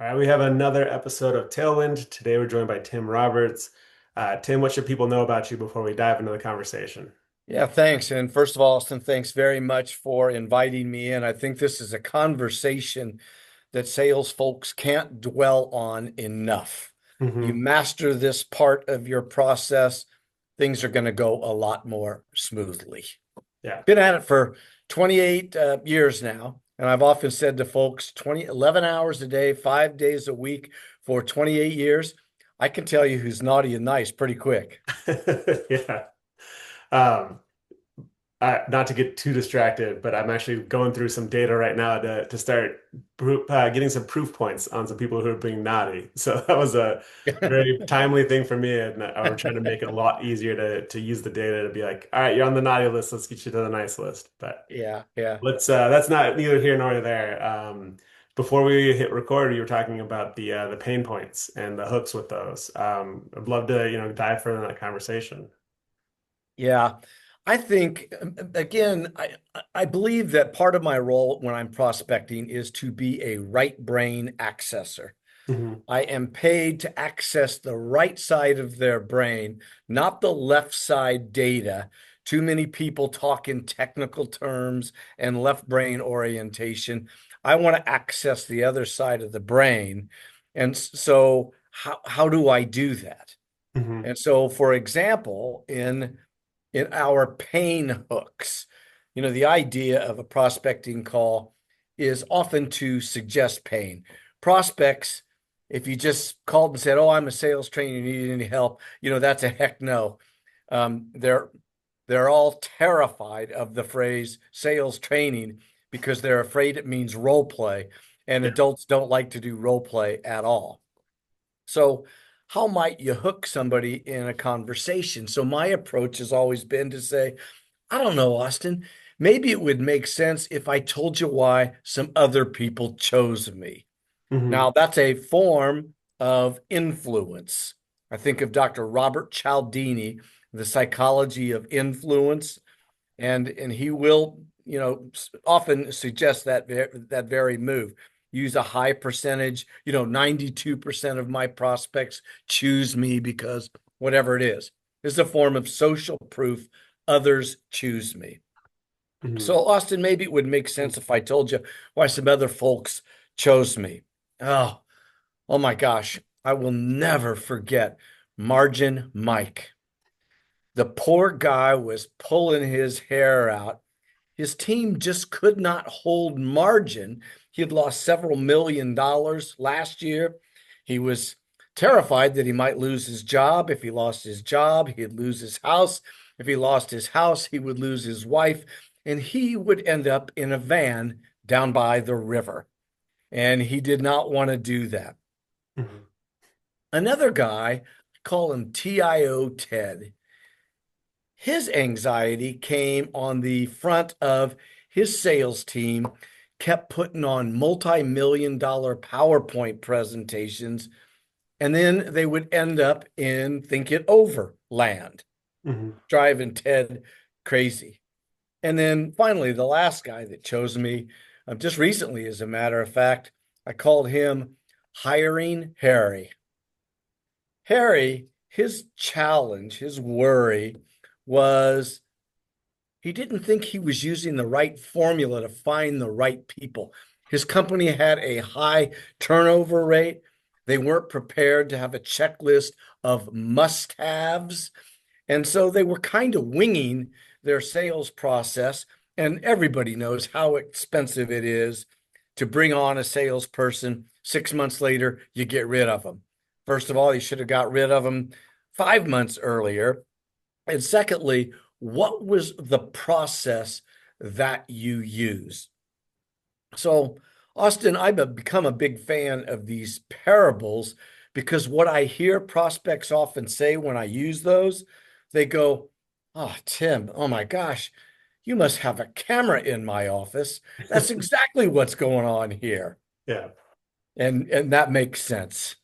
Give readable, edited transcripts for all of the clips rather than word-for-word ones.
All right, we have another episode of Tailwind. Today we're joined by Tim Roberts. Tim, what should people know about you before we dive into the conversation? Yeah, thanks. And first of all, Austin, thanks very much for inviting me in. I think this is a conversation that sales folks can't dwell on enough. You Hmm. master this part of your process, things are going to go a lot more smoothly. Yeah. Been at it for 28 years now. And I've often said to folks 11 hours a day, 5 days a week for 28 years. I can tell you who's naughty and nice pretty quick. Yeah. Um, Not to get too distracted, but I'm actually going through some data right now to start getting some proof points on some people who are being naughty. So that was a very timely thing for me, and I'm trying to make it a lot easier to use the data to be like, all right, you're on the naughty list. Let's get you to the nice list. But Yeah, yeah. let's that's not neither here nor there. Before we hit record, you were talking about the pain points and the hooks with those. I'd love to dive further in that conversation. Yeah. I think again, I believe that part of my role when I'm prospecting is to be a right brain accessor. Hmm. I am paid to access the right side of their brain, not the left side data. Too many people talk in technical terms and left brain orientation. I want to access the other side of the brain. And so how do I do that? Hmm. And so, for example, in our pain hooks. The idea of a prospecting call is often to suggest pain. Prospects, if you just called and said, "Oh, I'm a sales trainer, you need any help?" That's a heck no. They're all terrified of the phrase sales training because they're afraid it means role play, and Yeah. adults don't like to do role play at all. So, how might you hook somebody in a conversation? So, my approach has always been to say, I don't know, Austin, maybe it would make sense if I told you why some other people chose me. Hmm. Now, that's a form of influence. I think of Dr. Robert Cialdini, The Psychology of Influence, and he will, often suggest that very move. Use a high percentage, 92% of my prospects choose me because whatever it is. This is a form of social proof others choose me. Hmm. So, Austin, maybe it would make sense if I told you why some other folks chose me. Oh, oh my gosh. I will never forget Margin Mike. The poor guy was pulling his hair out. His team just could not hold margin. He had lost several $1 million last year. He was terrified that he might lose his job. If he lost his job, he'd lose his house. If he lost his house, he would lose his wife, and he would end up in a van down by the river. And he did not want to do that. Hmm. Another guy, call him TIO Ted. His anxiety came on the front of his sales team, kept putting on multi-million-dollar PowerPoint presentations, and then they would end up in think it over land, Hmm. driving Ted crazy. And then finally, the last guy that chose me, just recently, as a matter of fact, I called him Hiring Harry. Harry, his challenge, his worry was he didn't think he was using the right formula to find the right people. His company had a high turnover rate. They weren't prepared to have a checklist of must haves. And so they were kind of winging their sales process. And everybody knows how expensive it is to bring on a salesperson. 6 months later, you get rid of them. First of all, you should have got rid of them 5 months earlier. And secondly, what was the process that you use? So, Austin, I've become a big fan of these parables because what I hear prospects often say when I use those, they go, "Oh, Tim, oh my gosh, you must have a camera in my office. That's exactly what's going on here." Yeah. And that makes sense.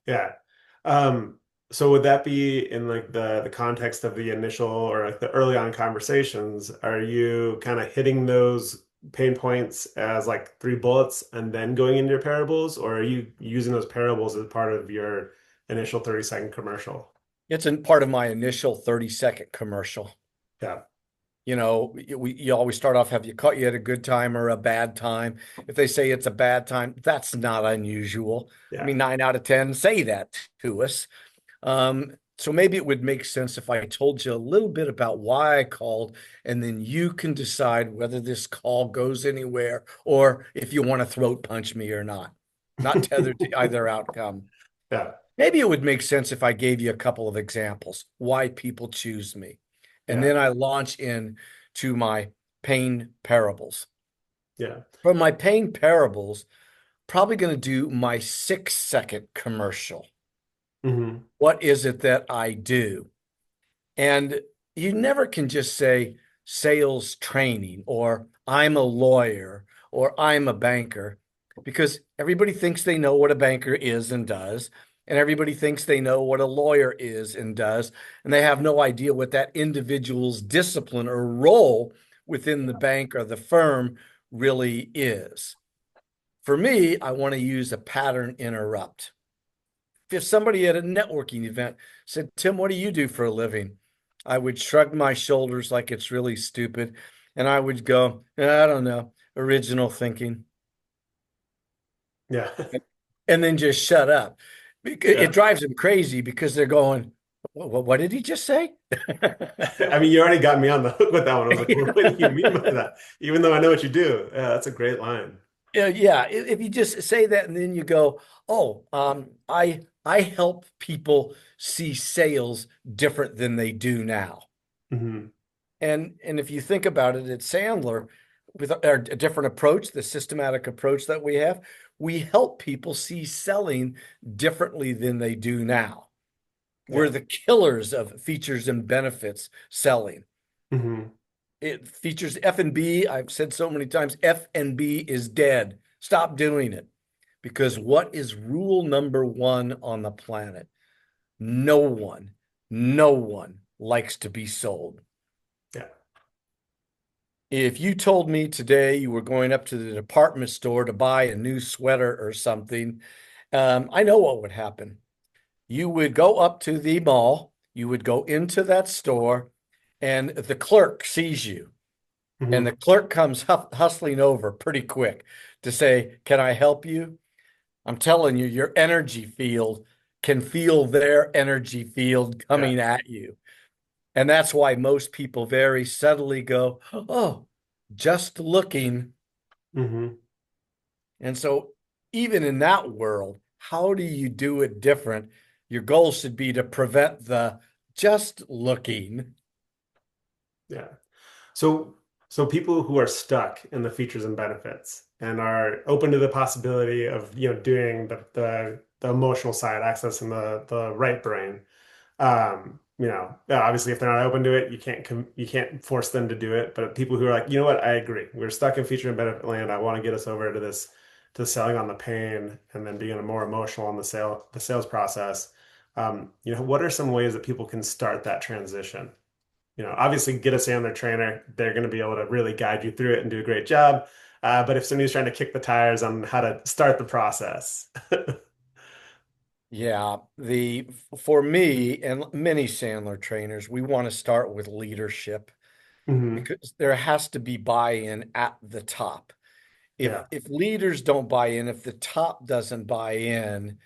Yeah. Um, so would that be in like the context of the initial or like the early on conversations? Are you kind of hitting those pain points as like three bullets and then going into your parables, or are you using those parables as part of your initial 30-second commercial? It's in part of my initial 30-second commercial. Yeah. You know, you always start off, have you caught you at a good time or a bad time? If they say it's a bad time, that's not unusual. I Yeah. mean, 9 out of 10 say that to us. So maybe it would make sense if I told you a little bit about why I called, and then you can decide whether this call goes anywhere or if you want to throat punch me or not. Not tethered to either outcome. Yeah. Maybe it would make sense if I gave you a couple of examples why people choose me. And Yeah. then I launch in to my pain parables. Yeah. From my pain parables, probably going to do my 6 second commercial. Hmm. What is it that I do? And you never can just say sales training or I'm a lawyer or I'm a banker because everybody thinks they know what a banker is and does. And everybody thinks they know what a lawyer is and does. And they have no idea what that individual's discipline or role within the bank or the firm really is. For me, I want to use a pattern interrupt. If somebody at a networking event said, Tim, what do you do for a living? I would shrug my shoulders like it's really stupid. And I would go, I don't know, original thinking, Yeah. and then just shut up. It Yeah. drives them crazy because they're going, what did he just say? I mean, you already got me on the hook with that one. I was like, what do you mean by that? Even though I know what you do. Yeah, that's a great line. Yeah, yeah. If you just say that and then you go, oh, I help people see sales different than they do now. Hmm. And if you think about it, at Sandler, with our different approach, the systematic approach that we have, we help people see selling differently than they do now. We're Yeah. the killers of features and benefits selling. Hmm. It features F and B. I've said so many times, F and B is dead. Stop doing it. Because what is rule number one on the planet? No one, no one likes to be sold. Yeah. If you told me today you were going up to the department store to buy a new sweater or something, I know what would happen. You would go up to the mall, you would go into that store, and the clerk sees you. And the Hmm. clerk comes hustling over pretty quick to say, can I help you? I'm telling you, your energy field can feel their energy field Yeah. coming at you. And that's why most people very subtly go, oh, just looking. Hmm. And so, even in that world, how do you do it different? Your goal should be to prevent the just looking. Yeah. So, so people who are stuck in the features and benefits and are open to the possibility of, doing the emotional side, accessing the right brain. Obviously if they're not open to it, you can't force them to do it. But people who are like, you know what, I agree. We're stuck in feature and benefit land. I want to get us over to this, to selling on the pain and then being more emotional on the sales process. What are some ways that people can start that transition? Obviously get a Sandler trainer. They're going to be able to really guide you through it and do a great job. But if somebody's trying to kick the tires on how to start the process. Yeah, the for me and many Sandler trainers, we want to start with leadership Hmm. because there has to be buy-in at the top. If Yeah. if leaders don't buy in, if the top doesn't buy in,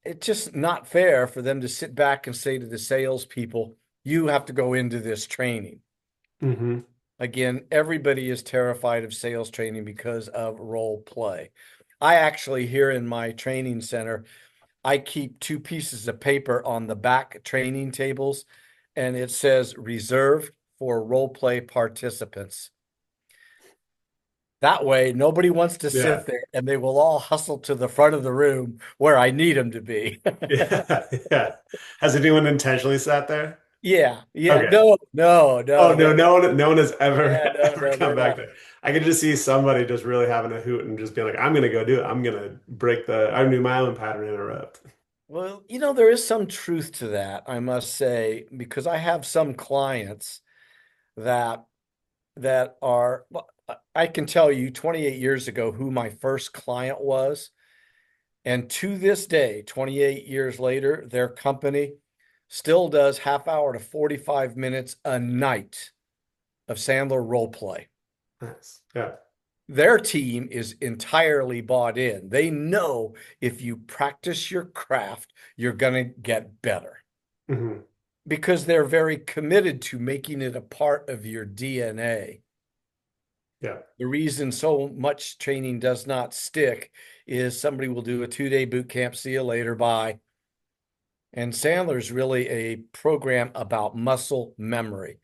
it's just not fair for them to sit back and say to the salespeople, you have to go into this training. Hmm. Again, everybody is terrified of sales training because of role play. I actually, here in my training center, I keep two pieces of paper on the back training tables, and it says reserved for role play participants. That way, nobody wants to Yeah. sit there and they will all hustle to the front of the room where I need them to be. Yeah. Yeah. Has anyone intentionally sat there? Yeah, yeah, Okay. no, no, Oh no, no, no one has ever yeah, no, ever no, come they're back not. there. I could just see somebody just really having a hoot and just being like, I'm gonna go do it. I'm gonna break the I knew my own pattern interrupt. Well, there is some truth to that, I must say, because I have some clients that that are, well, I can tell you 28 years ago who my first client was. And to this day, 28 years later, their company still does half hour to 45 minutes a night of Sandler role play. Nice. Yeah. Their team is entirely bought in. They know if you practice your craft, you're going to get better Hmm. because they're very committed to making it a part of your DNA. Yeah. The reason so much training does not stick is somebody will do a 2-day boot camp, see you later, bye. And Sandler's really a program about muscle memory.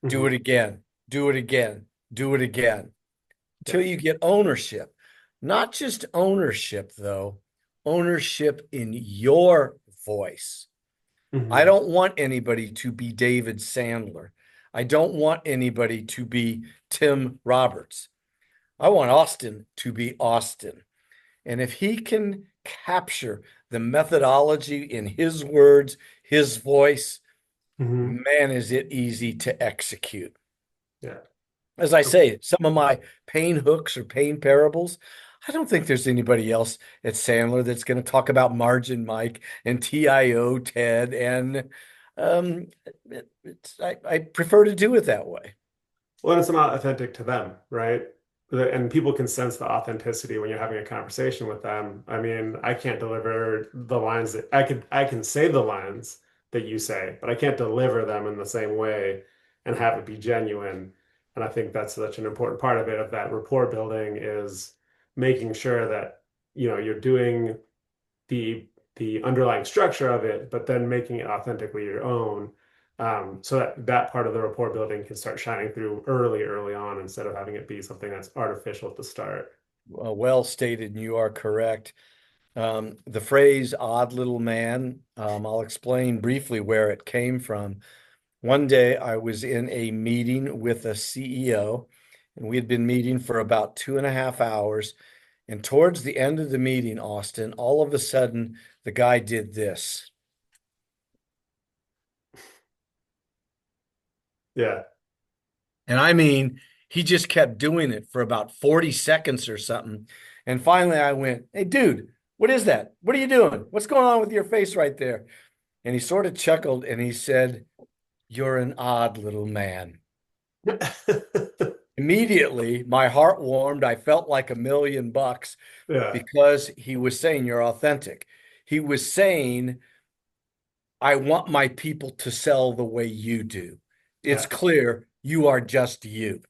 Do it Hmm. again, do it again, do it again Yeah. until you get ownership. Not just ownership, though, ownership in your voice. I Hmm. don't want anybody to be David Sandler. I don't want anybody to be Tim Roberts. I want Austin to be Austin. And if he can capture the methodology in his words, his voice, Hmm. man, is it easy to execute. Yeah. As I say, some of my pain hooks or pain parables, I don't think there's anybody else at Sandler that's going to talk about Margin Mike and TIO Ted. And um, I prefer to do it that way. Well, and it's not authentic to them, right? And people can sense the authenticity when you're having a conversation with them. I mean, I can't deliver the lines that I can say the lines that you say, but I can't deliver them in the same way and have it be genuine. And I think that's such an important part of it, of that rapport building, is making sure that, you're doing the underlying structure of it, but then making it authentically your own, so that that part of the rapport building can start shining through early on instead of having it be something that's artificial at the start. Well stated, and you are correct. The phrase odd little man, I'll explain briefly where it came from. One day I was in a meeting with a CEO, and we had been meeting for about 2.5 hours. And towards the end of the meeting, Austin, all of a sudden, the guy did this. Yeah. And I mean, he just kept doing it for about 40 seconds or something. And finally, I went, "Hey, dude, what is that? What are you doing? What's going on with your face right there?" And he sort of chuckled and he said, "You're an odd little man." Immediately, my heart warmed. I felt like $1,000,000 Yeah. because he was saying, "You're authentic." He was saying, "I want my people to sell the way you do. It's Yeah. clear you are just you.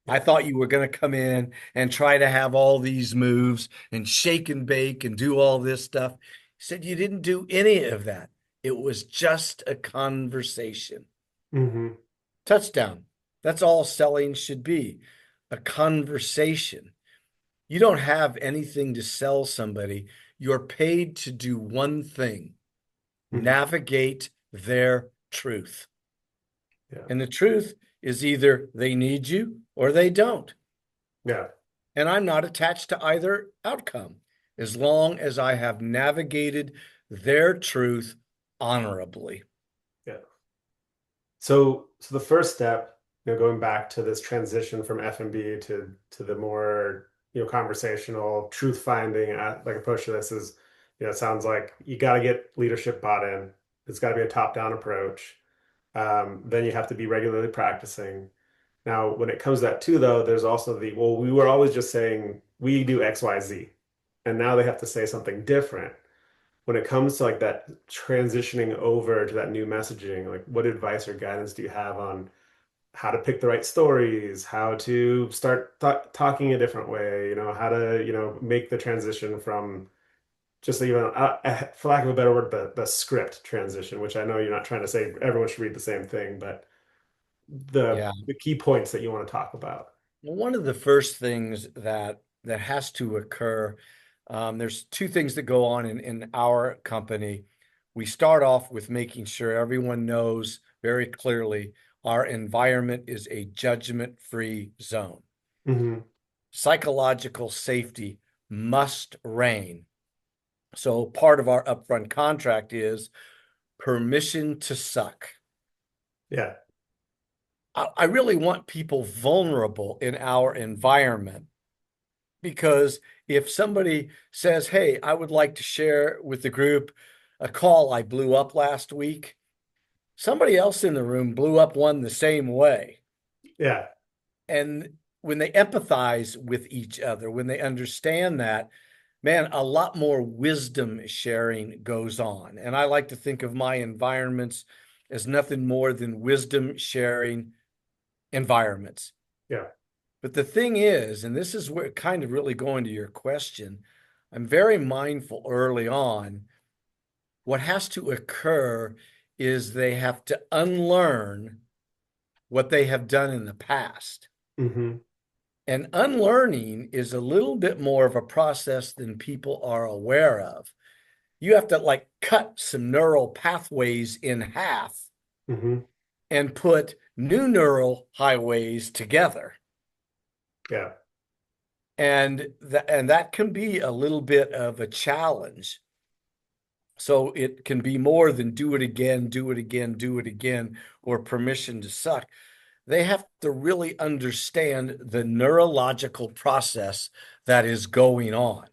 I Yeah. thought you were going to come in and try to have all these moves and shake and bake and do all this stuff." He said, "You didn't do any of that. It was just a conversation." Hmm. Touchdown. That's all selling should be, a conversation. You don't have anything to sell somebody. You're paid to do one thing: Hmm. navigate their truth. Yeah. And the truth is either they need you or they don't. Yeah. And I'm not attached to either outcome as long as I have navigated their truth honorably. Yeah. So the first step, going back to this transition from F&B to the more, conversational, truth finding like approach to this is, it sounds like you got to get leadership bought in. It's got to be a top-down approach. Then you have to be regularly practicing. Now, when it comes to that too, though, there's also well, we were always just saying we do X, Y, Z, and now they have to say something different. When it comes to like that transitioning over to that new messaging, like what advice or guidance do you have on how to pick the right stories, how to start talking a different way, how to, make the transition from just even, for lack of a better word, the script transition, which I know you're not trying to say everyone should read the same thing, but the Yeah. the key points that you want to talk about. Well, one of the first things that has to occur, there's two things that go on in our company. We start off with making sure everyone knows very clearly our environment is a judgment-free zone. Hmm. Psychological safety must reign. So part of our upfront contract is permission to suck. Yeah. I really want people vulnerable in our environment because if somebody says, "Hey, I would like to share with the group a call I blew up last week," somebody else in the room blew up one the same way. Yeah. And when they empathize with each other, when they understand that, man, a lot more wisdom sharing goes on. And I like to think of my environments as nothing more than wisdom sharing environments. Yeah. But the thing is, and this is where kind of really going to your question, I'm very mindful early on. What has to occur is they have to unlearn what they have done in the past. Hmm. And unlearning is a little bit more of a process than people are aware of. You have to like cut some neural pathways in half Hmm. and put new neural highways together. Yeah. And that can be a little bit of a challenge. So it can be more than do it again, do it again, do it again, or permission to suck. They have to really understand the neurological process that is going on.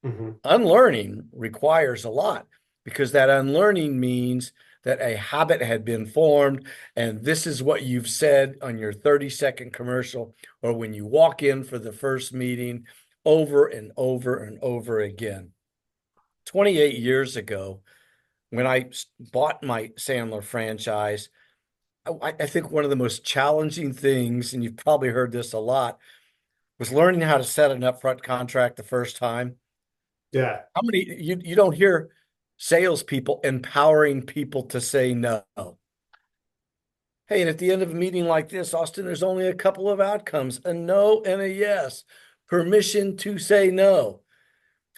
Hmm. Unlearning requires a lot because that unlearning means that a habit had been formed, and this is what you've said on your 30-second commercial or when you walk in for the first meeting over and over and over again. 28 years ago, when I bought my Sandler franchise, I think one of the most challenging things, and you've probably heard this a lot, was learning how to set an upfront contract the first time. Yeah. How many you don't hear salespeople empowering people to say no? Hey, and at the end of a meeting like this, Austin, there's only a couple of outcomes, a no and a yes. Permission to say no.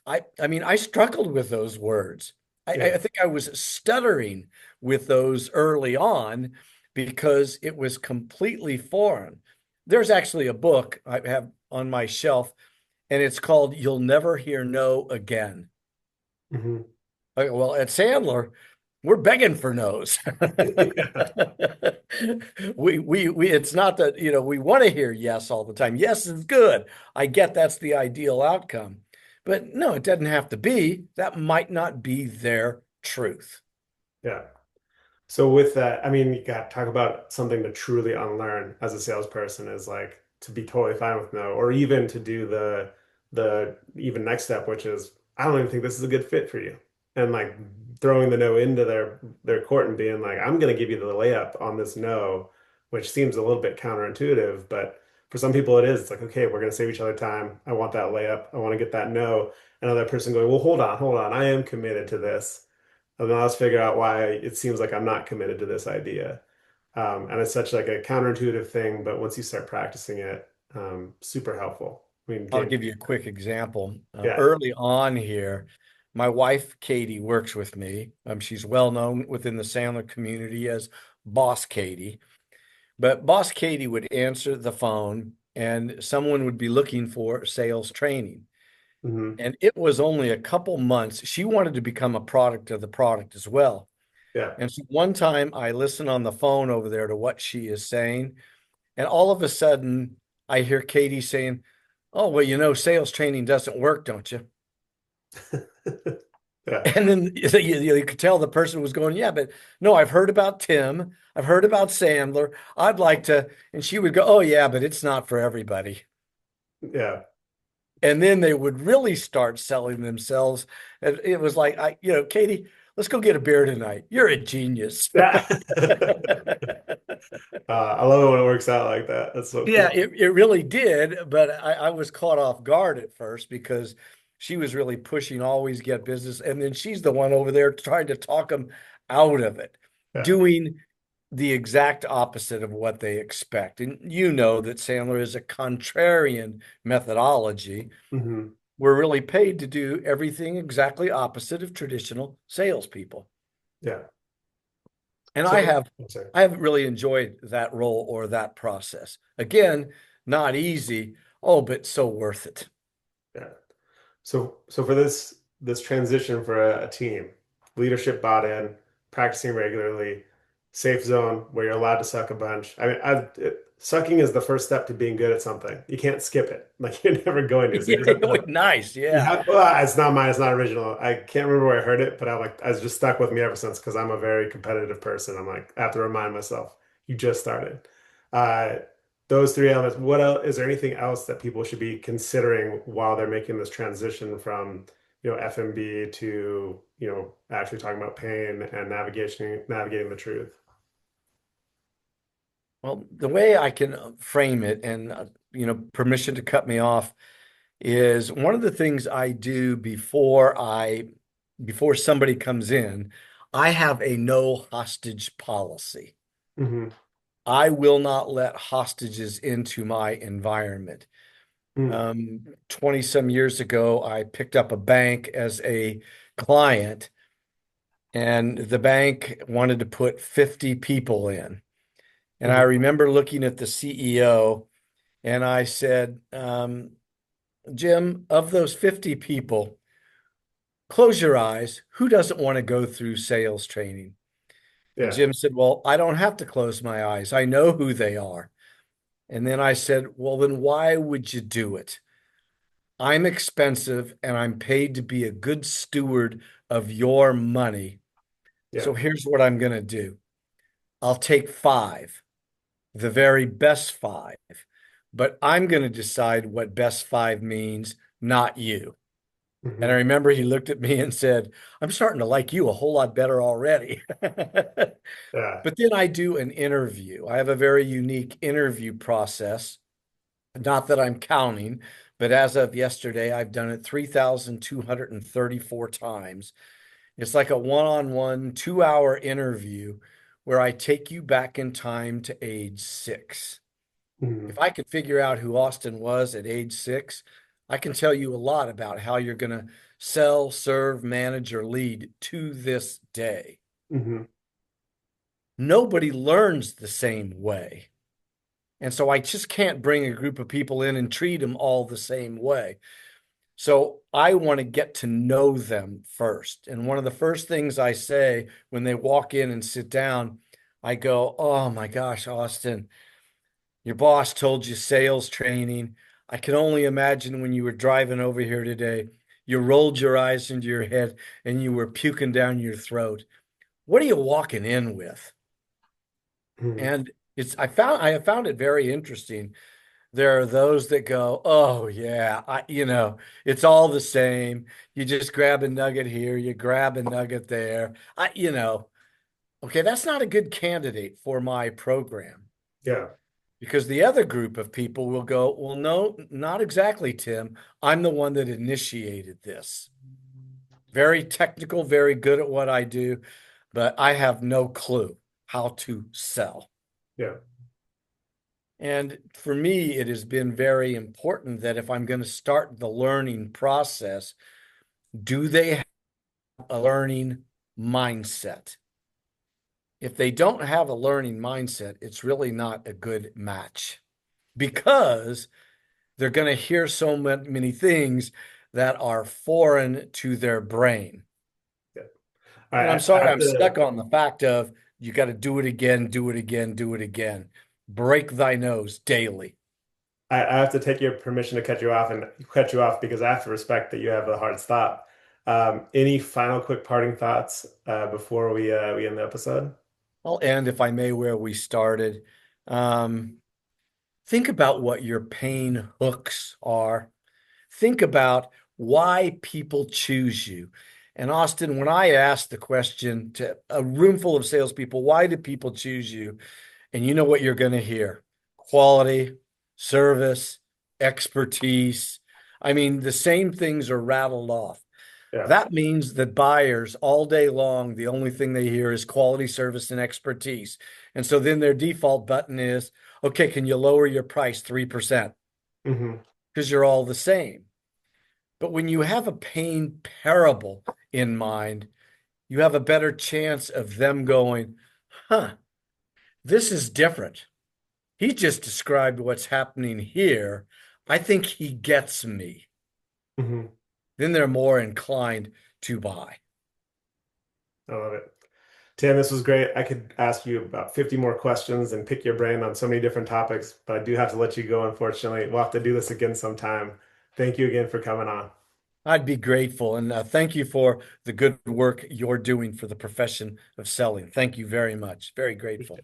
I mean, I struggled with those words. I Yeah. think I was stuttering with those early on because it was completely foreign. There's actually a book I have on my shelf, and it's called You'll Never Hear No Again. Hmm. Well, at Sandler, we're begging for no's. Yeah. We it's not that, we want to hear yes all the time. Yes is good. I get that's the ideal outcome. But no, it doesn't have to be. That might not be their truth. Yeah. So with that, I mean, you got to talk about something to truly unlearn as a salesperson is like to be totally fine with no, or even to do the even next step, which is I don't even think this is a good fit for you. And like throwing the no into their court and being like, I'm gonna give you the layup on this no, which seems a little bit counterintuitive, but for some people it is. It's like, okay, we're gonna save each other time. I want that layup. I want to get that no. Another person going, well, hold on. I am committed to this. And then let's figure out why it seems like I'm not committed to this idea. And it's such like a counterintuitive thing, but once you start practicing it, super helpful. I mean, I'll getting, give you a quick example. yeah. Early on here, my wife, Katie, works with me. She's well known within the Sandler community as Boss Katie. But Boss Katie would answer the phone and someone would be looking for sales training. Hmm. And it was only a couple months. She wanted to become a product of the product as well. Yeah. And so one time I listened on the phone over there to what she is saying. And all of a sudden I hear Katie saying, "Oh, well, sales training doesn't work, don't you?" Yeah. And then you could tell the person was going, "Yeah, but no, I've heard about Tim. I've heard about Sandler. I'd like to." And she would go, "Oh, yeah, but it's not for everybody." Yeah. And then they would really start selling themselves. And it was like, Katie, let's go get a beer tonight. You're a genius. Yeah. I love it when it works out like that. That's so Yeah, cool. it really did. But I was caught off guard at first because she was really pushing always get business. And then she's the one over there trying to talk them out of it, Yeah. doing the exact opposite of what they expect. And you know that Sandler is a contrarian methodology. Hmm. We're really paid to do everything exactly opposite of traditional salespeople. Yeah. And I So, have I'm sorry. I haven't really enjoyed that role or that process. Again, not easy. Oh, but so worth it. Yeah. So for this transition for a team, leadership bought in, practicing regularly. safe zone where you're allowed to suck a bunch. I mean, sucking is the first step to being good at something. You can't skip it. Like you're never going to. So you Yeah, just have to have, nice. you Yeah. have, well, it's not mine. It's not original. I can't remember where I heard it, but I was just stuck with me ever since because I'm a very competitive person. I'm like, I have to remind myself, you just started. Uh, those three elements. What else, is there anything else that people should be considering while they're making this transition from, FMB to, actually talking about pain and navigating the truth? Well, the way I can frame it, and permission to cut me off, is one of the things I do before somebody comes in, I have a no hostage policy. Hmm. I will not let hostages into my environment. 20 some years ago, I picked up a bank as a client, and the bank wanted to put 50 people in. And I Hmm. remember looking at the CEO and I said, Jim, of those 50 people, close your eyes. Who doesn't want to go through sales training? And Yeah. Jim said, well, I don't have to close my eyes. I know who they are. And then I said, well, then why would you do it? I'm expensive and I'm paid to be a good steward of your money. Yeah. So here's what I'm going to do. I'll take five, the very best five, but I'm going to decide what best five means, not you. And I Hmm. remember he looked at me and said, I'm starting to like you a whole lot better already. Yeah. But then I do an interview. I have a very unique interview process. Not that I'm counting, but as of yesterday, I've done it 3,234 times. It's like a one-on-one 2 hour interview where I take you back in time to age 6. Hmm. If I could figure out who Austin was at age 6, I can tell you a lot about how you're going to sell, serve, manage, or lead to this day. Hmm. Nobody learns the same way. And so I just can't bring a group of people in and treat them all the same way. So I want to get to know them first. And one of the first things I say when they walk in and sit down, I go, oh my gosh, Austin, your boss told you sales training. I can only imagine when you were driving over here today, you rolled your eyes into your head and you were puking down your throat. What are you walking in with? Hmm. And I have found it very interesting. There are those that go, "Oh yeah, it's all the same. You just grab a nugget here, you grab a nugget there." Okay, that's not a good candidate for my program. Yeah. Because the other group of people will go, well, no, not exactly, Tim. I'm the one that initiated this. Very technical, very good at what I do, but I have no clue how to sell. Yeah. And for me, it has been very important that if I'm going to start the learning process, do they have a learning mindset? If they don't have a learning mindset, it's really not a good match because they're going to hear so many things that are foreign to their brain. Yeah. All And I'm right. I sorry, have I'm stuck to. on the fact of you got to do it again, do it again, do it again. Break thy nose daily. I have to take your permission to cut you off because I have to respect that you have a hard stop. Any final quick parting thoughts before we end the episode? I'll end, if I may, where we started. Um, think about what your pain hooks are. Think about why people choose you. And Austin, when I asked the question to a room full of salespeople, why do people choose you? And you know what you're going to hear: quality, service, expertise. I mean, the same things are rattled off. Yeah. That means that buyers all day long, the only thing they hear is quality, service, and expertise. And so then their default button is, okay, can you lower your price 3%? Hmm. Because you're all the same. But when you have a pain parable in mind, you have a better chance of them going, huh, this is different. He just described what's happening here. I think he gets me. Hmm. Then they're more inclined to buy. I love it. Tim, this was great. I could ask you about 50 more questions and pick your brain on so many different topics, but I do have to let you go, unfortunately. We'll have to do this again sometime. Thank you again for coming on. I'd be grateful. And thank you for the good work you're doing for the profession of selling. Thank you very much. Very grateful.